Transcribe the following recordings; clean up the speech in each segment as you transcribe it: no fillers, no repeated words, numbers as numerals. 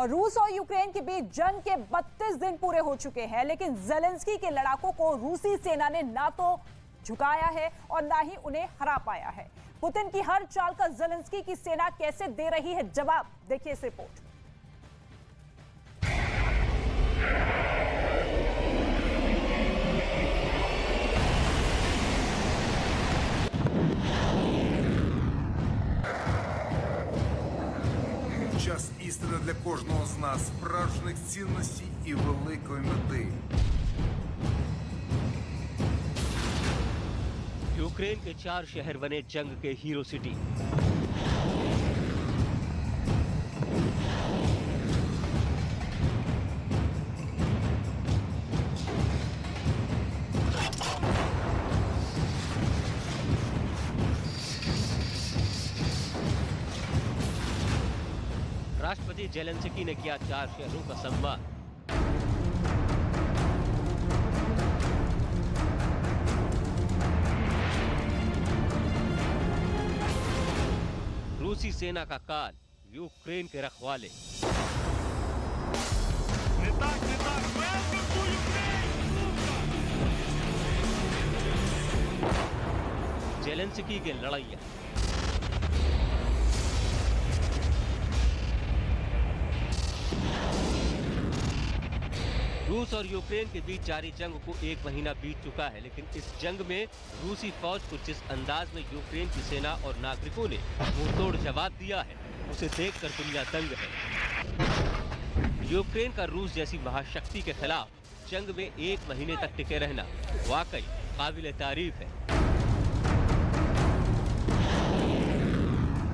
और रूस और यूक्रेन के बीच जंग के 32 दिन पूरे हो चुके हैं, लेकिन ज़ेलेंस्की के लड़ाकों को रूसी सेना ने ना तो झुकाया है और ना ही उन्हें हरा पाया है। पुतिन की हर चाल का ज़ेलेंस्की की सेना कैसे दे रही है जवाब, देखिए इस रिपोर्ट। Час істини для кожного з нас, справжніх цінностей і великої мети. यूक्रेन के 4 शहर बने जंग के हीरो सिटी। राष्ट्रपति ज़ेलेंस्की ने किया 4 शहरों का सम्मान। रूसी सेना का काल, यूक्रेन के रखवाले। ज़ेलेंस्की के लड़ाइया। रूस और यूक्रेन के बीच जारी जंग को 1 महीना बीत चुका है, लेकिन इस जंग में रूसी फौज को जिस अंदाज में यूक्रेन की सेना और नागरिकों ने मुंहतोड़ जवाब दिया है, उसे देखकर दुनिया दंग है। यूक्रेन का रूस जैसी महाशक्ति के खिलाफ जंग में 1 महीने तक टिके रहना वाकई काबिल तारीफ है,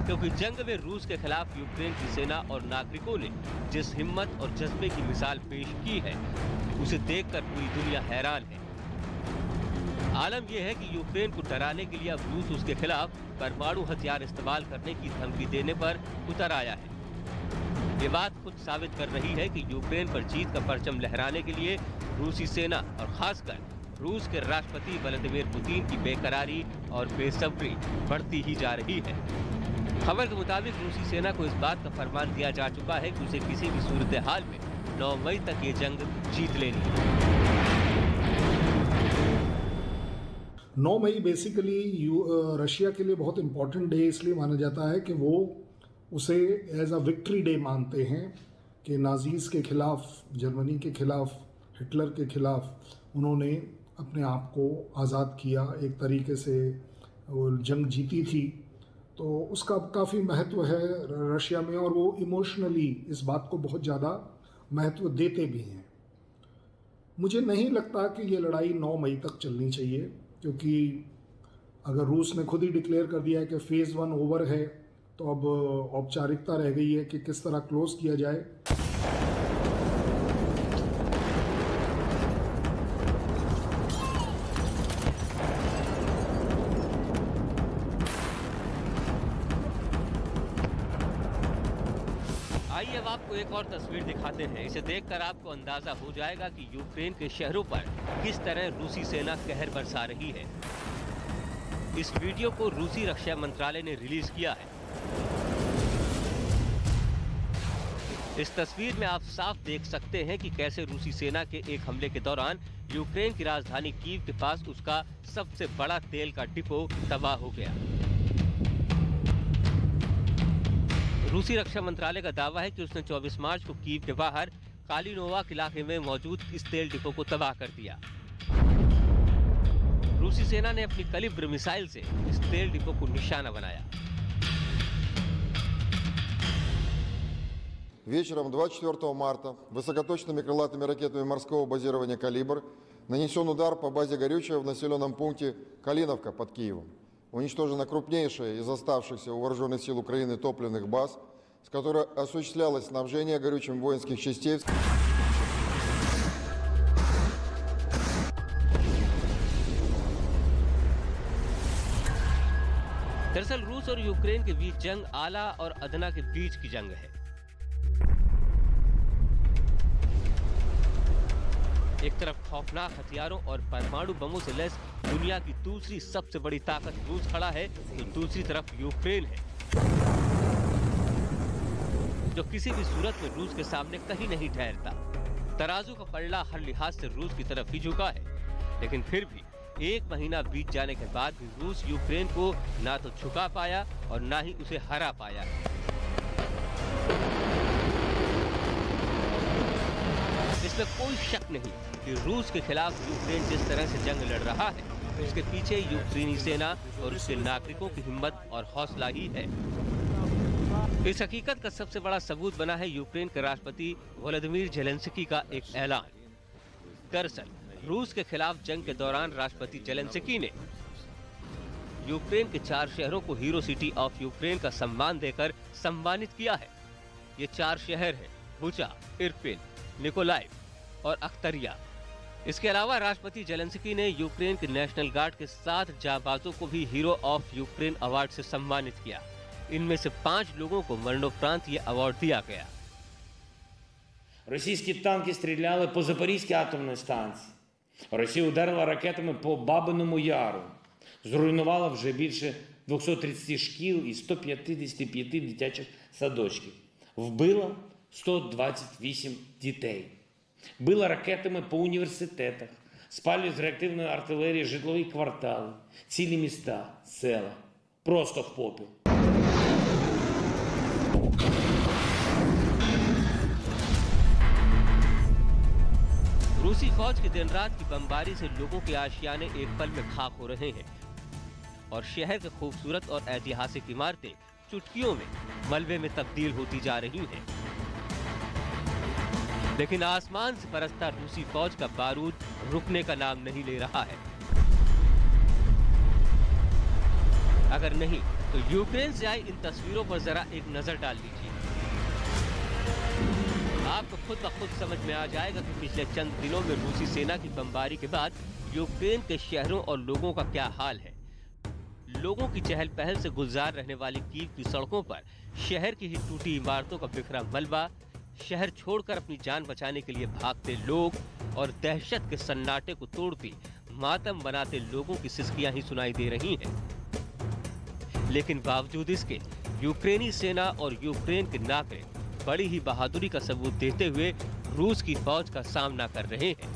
क्योंकि जंग में रूस के खिलाफ यूक्रेन की सेना और नागरिकों ने जिस हिम्मत और जज्बे की मिसाल पेश की है, उसे देखकर पूरी दुनिया हैरान है। आलम यह है कि यूक्रेन को डराने के लिए अब रूस उसके खिलाफ परमाणु हथियार इस्तेमाल करने की धमकी देने पर उतर आया है। ये बात खुद साबित कर रही है कि यूक्रेन पर जीत का परचम लहराने के लिए रूसी सेना और खासकर रूस के राष्ट्रपति व्लादिमीर पुतिन की बेकरारी और बेसब्री बढ़ती ही जा रही है। खबर के मुताबिक रूसी सेना को इस बात का फरमान दिया जा चुका है कि उसे किसी भी सूरत हाल में 9 मई तक ये जंग जीत लेनी है। 9 मई बेसिकली रशिया के लिए बहुत इम्पोर्टेंट डे इसलिए माना जाता है कि वो उसे एज अ विक्ट्री डे मानते हैं कि नाजीज़ के खिलाफ, जर्मनी के खिलाफ, हिटलर के खिलाफ उन्होंने अपने आप को आज़ाद किया, एक तरीके से वो जंग जीती थी। तो उसका काफ़ी महत्व है रशिया में और वो इमोशनली इस बात को बहुत ज़्यादा महत्व देते भी हैं। मुझे नहीं लगता कि ये लड़ाई 9 मई तक चलनी चाहिए, क्योंकि अगर रूस ने खुद ही डिक्लेयर कर दिया है कि फ़ेज़ 1 ओवर है, तो अब औपचारिकता रह गई है कि किस तरह क्लोज़ किया जाए। आइए अब आपको एक और तस्वीर दिखाते हैं। इसे देखकर आपको अंदाजा हो जाएगा कि यूक्रेन के शहरों पर किस तरह रूसी सेना कहर बरसा रही है। इस वीडियो को रूसी रक्षा मंत्रालय ने रिलीज किया है। इस तस्वीर में आप साफ देख सकते हैं कि कैसे रूसी सेना के एक हमले के दौरान यूक्रेन की राजधानी कीव के पास उसका सबसे बड़ा तेल का डिपो तबाह हो गया। रूसी रक्षा मंत्रालय का दावा है कि उसने 24 मार्च को कीव के बाहर कालिनोवाक इलाके में मौजूद इस तेल डिपो को तबाह कर दिया। रूसी सेना ने अपनी कलिब्र मिसाइल से इस तेल डिपो को निशाना बनाया। Вечером 24 марта высокоточными крылатыми ракетами морского базирования «Калибр» нанесен удар по базе горючего в населенном пункте Калиновка под Киевом. Уничтожена крупнейшая из оставшихся у вооруженных сил Украины топливных баз, с которой осуществлялось снабжение горючим воинских частей. दरअसल रूस और यूक्रेन के बीच जंग आला और अदना के बीच की जंग है। एक तरफ खौफनाक हथियारों और परमाणु बमों से लैस दुनिया की दूसरी सबसे बड़ी ताकत रूस खड़ा है, तो दूसरी तरफ यूक्रेन है। जो किसी भी सूरत में रूस के सामने कहीं नहीं ठहरता। तराजू का पलड़ा हर लिहाज से रूस की तरफ ही झुका है, लेकिन फिर भी 1 महीना बीत जाने के बाद भी रूस यूक्रेन को ना तो झुका पाया और ना ही उसे हरा पाया। इसमें कोई शक नहीं कि रूस के खिलाफ यूक्रेन जिस तरह से जंग लड़ रहा है, उसके पीछे यूक्रेनी सेना और उसके नागरिकों की हिम्मत और हौसला ही है। इस हकीकत का सबसे बड़ा सबूत बना है यूक्रेन के राष्ट्रपति वोलोदिमीर ज़ेलेंस्की का एक ऐलान। दरअसल रूस के खिलाफ जंग के दौरान राष्ट्रपति ज़ेलेंस्की ने यूक्रेन के 4 शहरों को हीरो सिटी ऑफ यूक्रेन का सम्मान देकर सम्मानित किया है। ये 4 शहर हैं बुचा, इरपिन, निकोलाइव और अख्तरिया। इसके अलावा राष्ट्रपति ज़ेलेंस्की ने यूक्रेन के नेशनल गार्ड के 7 जाबाजों को भी हीरो ऑफ यूक्रेन अवार्ड से सम्मानित किया। इनमें से 5 लोगों को मरणोपरांत ये अवार्ड दिया गया। Російські танки стріляли по Запорізькій атомній станції. Росія ударила ракетами по Бабиному Яру. Зруйнувала вже більше 230 шкіл і 155 дитячих садочків. Вбила 128 дітей. Била ракетами по університетах. Спалює з реактивної артилерії житлові квартали, цілі міста, села. Просто в попіл. रूसी फौज की दिन रात की बमबारी से लोगों के आशियाने एक पल में खाक हो रहे हैं और शहर के खूबसूरत और ऐतिहासिक इमारतें चुटकियों में मलबे में तब्दील होती जा रही हैं। लेकिन आसमान से बरसता रूसी फौज का बारूद रुकने का नाम नहीं ले रहा है। अगर नहीं तो यूक्रेन से आई इन तस्वीरों पर जरा एक नजर डाल लीजिए। आपको खुद ब खुद समझ में आ जाएगा कि पिछले चंद दिनों में रूसी सेना की बमबारी के बाद यूक्रेन के शहरों और लोगों का क्या हाल है। लोगों की चहल पहल से गुलजार रहने वाली कीव की सड़कों पर शहर की ही टूटी इमारतों का बिखरा मलबा, शहर छोड़कर अपनी जान बचाने के लिए भागते लोग और दहशत के सन्नाटे को तोड़ती मातम बनाते लोगों की सिसकियां ही सुनाई दे रही हैं। लेकिन बावजूद इसके यूक्रेनी सेना और यूक्रेन के नागरिक बड़ी ही बहादुरी का सबूत देते हुए रूस की फौज का सामना कर रहे हैं।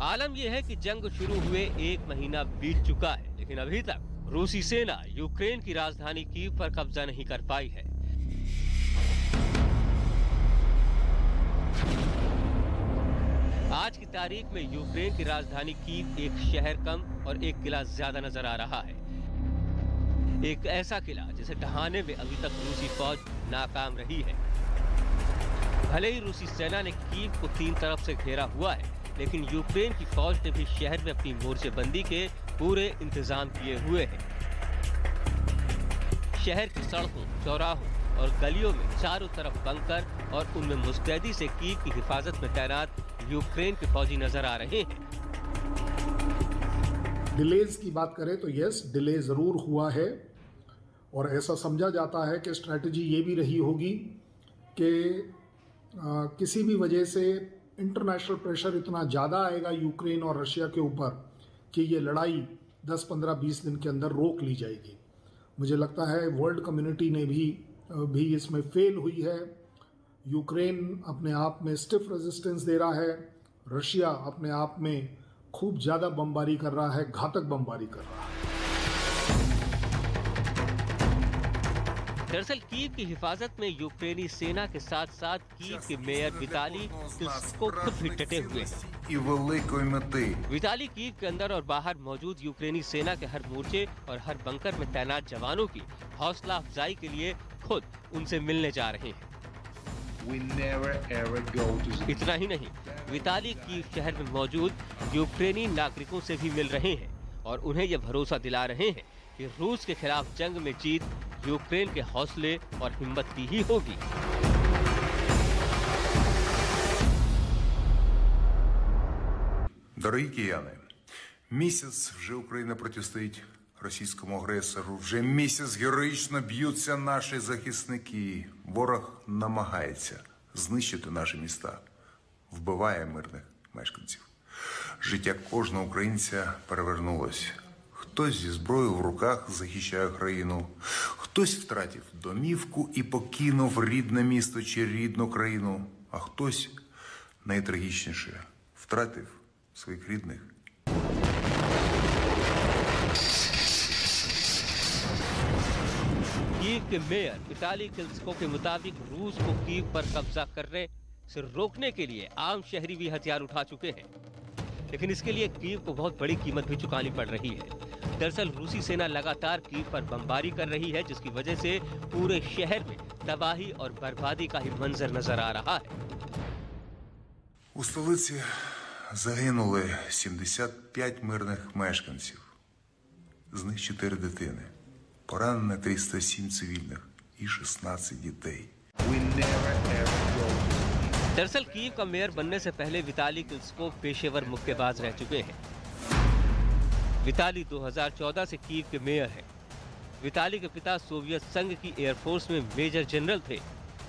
आलम यह है कि जंग शुरू हुए 1 महीना बीत चुका है, लेकिन अभी तक रूसी सेना यूक्रेन की राजधानी कीव पर कब्जा नहीं कर पाई है। आज की तारीख में यूक्रेन की राजधानी कीव एक शहर कम और एक किला ज्यादा नजर आ रहा है। एक ऐसा किला जिसे ढहाने में अभी तक रूसी फौज नाकाम रही है। भले ही रूसी सेना ने कीव को 3 तरफ से घेरा हुआ है, लेकिन यूक्रेन की फौज ने भी शहर में अपनी मोर्चेबंदी के पूरे इंतजाम किए हुए हैं। शहर की सड़कों, चौराहों और गलियों में चारों तरफ बंकर और उनमें मुस्तैदी से कीव की हिफाजत में तैनात यूक्रेन के फौजी नजर आ रहे हैं। डिलेज की बात करें तो यस, डिले ज़रूर हुआ है और ऐसा समझा जाता है कि स्ट्रैटेजी ये भी रही होगी कि किसी भी वजह से इंटरनेशनल प्रेशर इतना ज़्यादा आएगा यूक्रेन और रशिया के ऊपर कि ये लड़ाई 10, 15, 20 दिन के अंदर रोक ली जाएगी। मुझे लगता है वर्ल्ड कम्युनिटी ने भी इसमें फेल हुई है। यूक्रेन अपने आप में स्टिफ रेजिस्टेंस दे रहा है, रशिया अपने आप में खूब ज़्यादा बमबारी कर रहा है, घातक बमबारी कर रहा है। दरअसल कीव की हिफाजत में यूक्रेनी सेना के साथ साथ कीव के मेयर विताली क्लिचको खुद भी डटे हुए हैं। विताली कीव के अंदर और बाहर मौजूद यूक्रेनी सेना के हर मोर्चे और हर बंकर में तैनात जवानों की हौसला अफजाई के लिए खुद उनसे मिलने जा रहे हैं। इतना ही नहीं, विताली कीव शहर में मौजूद यूक्रेनी नागरिकों से भी मिल रहे हैं और उन्हें यह भरोसा दिला रहे हैं कि रूस के खिलाफ जंग में जीत यूक्रेन के हौसले और हिम्मत की ही होगी। Дорогі кияни, місяць вже Україна протистоїть російському агресору. Вже місяць героїчно б'ються наші захисники. Ворог намагається знищити наші міста, вбиває мирних мешканців. Життя кожного українця перевернулось. хтось зі зброєю в руках захищає країну, хтось втратив домівку і покинув рідне місто чи рідну країну, а хтось, найтрагічніше, втратив своїх рідних. कीव के मेयर विताली क्लित्स्को के मुताबिक रूस को कीव पर कब्जा करने से रोकने के लिए आम शहरी भी हथियार उठा चुके हैं, लेकिन इसके लिए कीव को बहुत बड़ी कीमत भी चुकानी पड़ रही है। दरअसल रूसी सेना लगातार कीव पर बमबारी कर रही है, जिसकी वजह से पूरे शहर में तबाही और बर्बादी का ही मंजर नजर आ रहा है। У столиці загинули 75 мирних мешканців, з них 4 дитини. Поранено 307 цивільних і 16 дітей. दरअसल कीव का मेयर बनने से पहले विताली क्लित्स्को पेशेवर मुक्केबाज रह चुके हैं। विताली 2014 से कीव के मेयर हैं। विताली के पिता सोवियत संघ की एयरफोर्स में मेजर जनरल थे।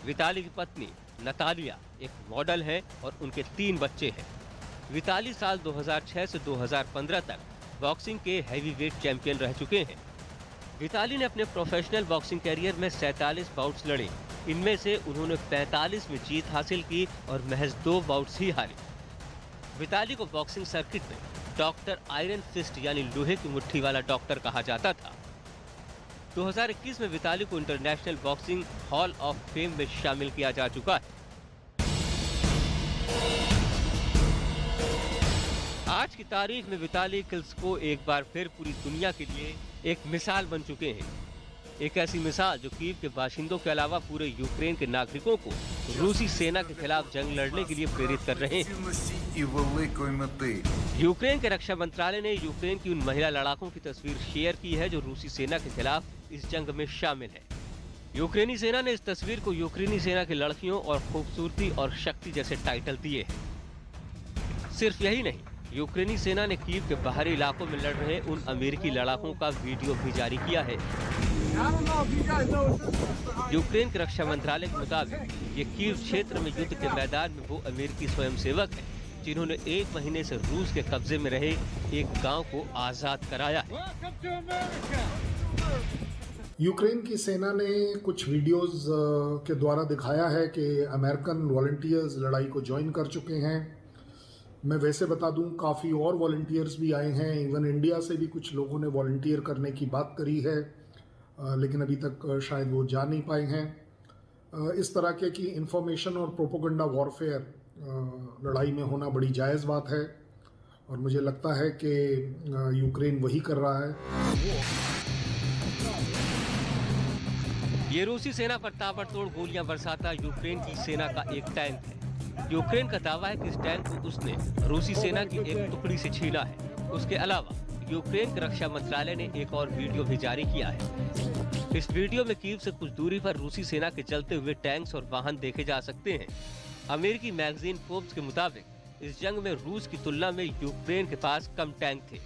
विताली की पत्नी नतालिया एक मॉडल है और उनके 3 बच्चे हैं। विताली साल 2006 से 2015 तक बॉक्सिंग के हैवीवेट चैंपियन रह चुके हैं। विताली ने अपने प्रोफेशनल बॉक्सिंग कैरियर में 47 बाउट्स लड़े। इनमें से उन्होंने 45 में जीत हासिल की और महज 2 बाउट्स ही हारे। विताली को बॉक्सिंग सर्किट में डॉक्टर आयरन फिस्ट यानी लोहे की मुट्ठी वाला डॉक्टर कहा जाता था। 2021 में विताली को international boxing hall of fame में शामिल किया जा चुका है। आज की तारीख में विताली क्लित्स्को एक बार फिर पूरी दुनिया के लिए एक मिसाल बन चुके हैं। एक ऐसी मिसाल जो कीव के बाशिंदों के अलावा पूरे यूक्रेन के नागरिकों को रूसी सेना के खिलाफ जंग लड़ने के लिए प्रेरित कर रहे हैं। यूक्रेन के रक्षा मंत्रालय ने यूक्रेन की उन महिला लड़ाकों की तस्वीर शेयर की है जो रूसी सेना के खिलाफ इस जंग में शामिल है। यूक्रेनी सेना ने इस तस्वीर को यूक्रेनी सेना की लड़कियों और खूबसूरती और शक्ति जैसे टाइटल दिए हैं। सिर्फ यही नहीं, यूक्रेनी सेना ने कीव के बाहरी इलाकों में लड़ रहे उन अमेरिकी लड़ाकों का वीडियो भी जारी किया है। यूक्रेन के रक्षा मंत्रालय के मुताबिक ये कीव क्षेत्र में युद्ध के मैदान में वो अमेरिकी स्वयंसेवक हैं जिन्होंने 1 महीने से रूस के कब्जे में रहे एक गांव को आजाद कराया है। यूक्रेन की सेना ने कुछ वीडियोस के द्वारा दिखाया है कि अमेरिकन वॉलंटियर्स लड़ाई को ज्वाइन कर चुके हैं। मैं वैसे बता दूं, काफ़ी और वॉलंटियर्स भी आए हैं। इवन इंडिया से भी कुछ लोगों ने वॉलंटियर करने की बात करी है, लेकिन अभी तक शायद वो जा नहीं पाए हैं। इस तरह के की इंफॉर्मेशन और प्रोपोगंडा वॉरफेयर लड़ाई में होना बड़ी जायज़ बात है और मुझे लगता है कि यूक्रेन वही कर रहा है। ये रूसी सेना पर ताबड़तोड़ गोलियां बरसाता यूक्रेन की सेना का एक टैंक है। यूक्रेन का दावा है कि इस टैंक को उसने रूसी सेना की एक टुकड़ी से छीना है। उसके अलावा यूक्रेन के रक्षा मंत्रालय ने एक और वीडियो भी जारी किया है। इस वीडियो में कीव से कुछ दूरी पर रूसी सेना के चलते हुए टैंक्स और वाहन देखे जा सकते हैं। अमेरिकी मैगजीन फोर्ब्स के मुताबिक इस जंग में रूस की तुलना में यूक्रेन के पास कम टैंक थे,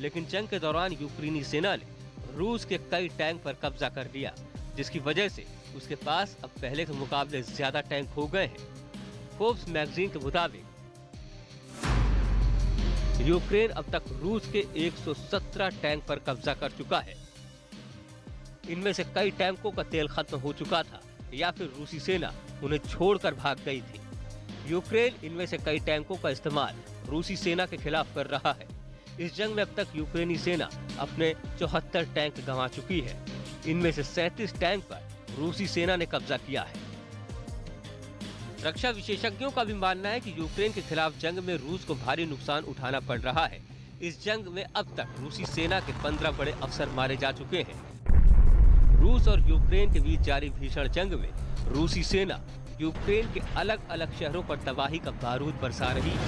लेकिन जंग के दौरान यूक्रेनी सेना ने रूस के कई टैंक पर कब्जा कर लिया, जिसकी वजह से उसके पास अब पहले के मुकाबले ज्यादा टैंक हो गए हैं। फोर्ब्स मैगजीन के मुताबिक यूक्रेन अब तक रूस के 117 टैंक पर कब्जा कर चुका है। इनमें से कई टैंकों का तेल खत्म हो चुका था या फिर रूसी सेना उन्हें छोड़कर भाग गई थी। यूक्रेन इनमें से कई टैंकों का इस्तेमाल रूसी सेना के खिलाफ कर रहा है। इस जंग में अब तक यूक्रेनी सेना अपने 74 टैंक गंवा चुकी है। इनमें से 37 टैंक पर रूसी सेना ने कब्जा किया है। रक्षा विशेषज्ञों का भी मानना है कि यूक्रेन के खिलाफ जंग में रूस को भारी नुकसान उठाना पड़ रहा है। इस जंग में अब तक रूसी सेना के 15 बड़े अफसर मारे जा चुके हैं। रूस और यूक्रेन के बीच जारी भीषण जंग में रूसी सेना यूक्रेन के अलग अलग शहरों पर तबाही का बारूद बरसा रही है,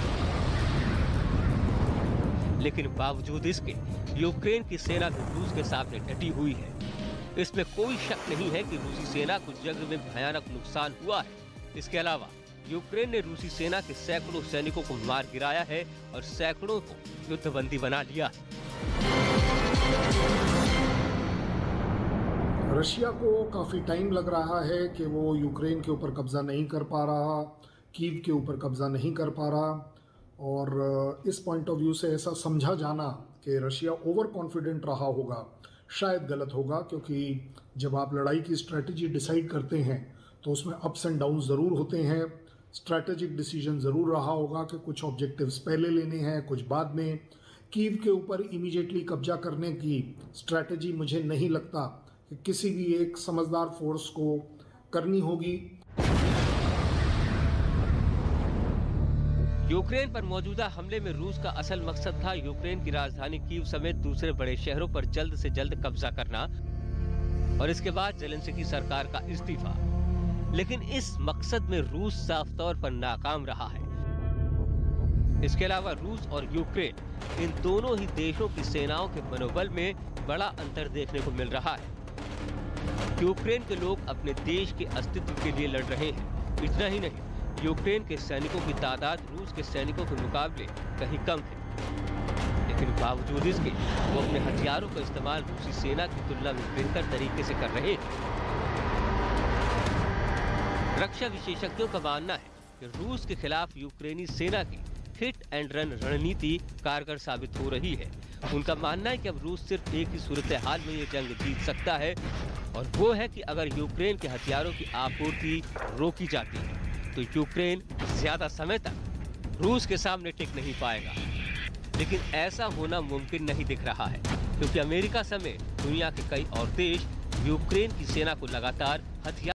लेकिन बावजूद इसके यूक्रेन की सेना भी रूस के सामने डटी हुई है। इसमें कोई शक नहीं है कि रूसी सेना को जंग में भयानक नुकसान हुआ है। इसके अलावा यूक्रेन ने रूसी सेना के सैकड़ों सैनिकों को मार गिराया है और सैकड़ों को युद्धबंदी बना लिया है। रशिया को काफ़ी टाइम लग रहा है कि वो यूक्रेन के ऊपर कब्ज़ा नहीं कर पा रहा, कीव के ऊपर कब्ज़ा नहीं कर पा रहा, और इस पॉइंट ऑफ व्यू से ऐसा समझा जाना कि रशिया ओवर कॉन्फिडेंट रहा होगा, शायद गलत होगा, क्योंकि जब आप लड़ाई की स्ट्रैटेजी डिसाइड करते हैं तो उसमें अप्स एंड डाउन ज़रूर होते हैं। स्ट्रैटेजिक डिसीजन ज़रूर रहा होगा कि कुछ ऑब्जेक्टिव्स पहले लेने हैं, कुछ बाद में। कीव के ऊपर इमीडिएटली कब्जा करने की स्ट्रैटेजी मुझे नहीं लगता कि किसी भी एक समझदार फोर्स को करनी होगी। यूक्रेन पर मौजूदा हमले में रूस का असल मकसद था यूक्रेन की राजधानी कीव समेत दूसरे बड़े शहरों पर जल्द से जल्द कब्जा करना और इसके बाद ज़ेलेंस्की सरकार का इस्तीफा। लेकिन इस मकसद में रूस साफ तौर पर नाकाम रहा है। इसके अलावा रूस और यूक्रेन इन दोनों ही देशों की सेनाओं के मनोबल में बड़ा अंतर देखने को मिल रहा है। यूक्रेन के लोग अपने देश के अस्तित्व के लिए लड़ रहे हैं। इतना ही नहीं, यूक्रेन के सैनिकों की तादाद रूस के सैनिकों के मुकाबले कहीं कम है, लेकिन बावजूद इसके वो अपने हथियारों का इस्तेमाल रूसी सेना की तुलना में बेहतर तरीके से कर रहे हैं। रक्षा विशेषज्ञों का मानना है कि रूस के खिलाफ यूक्रेनी सेना की हिट एंड रन रणनीति कारगर साबित हो रही है। उनका मानना है कि अब रूस सिर्फ एक ही सूरत हाल में ये जंग जीत सकता है, और वो है कि अगर यूक्रेन के हथियारों की आपूर्ति रोकी जाती है तो यूक्रेन ज्यादा समय तक रूस के सामने टिक नहीं पाएगा। लेकिन ऐसा होना मुमकिन नहीं दिख रहा है, क्योंकि अमेरिका समेत दुनिया के कई और देश यूक्रेन की सेना को लगातार हथियार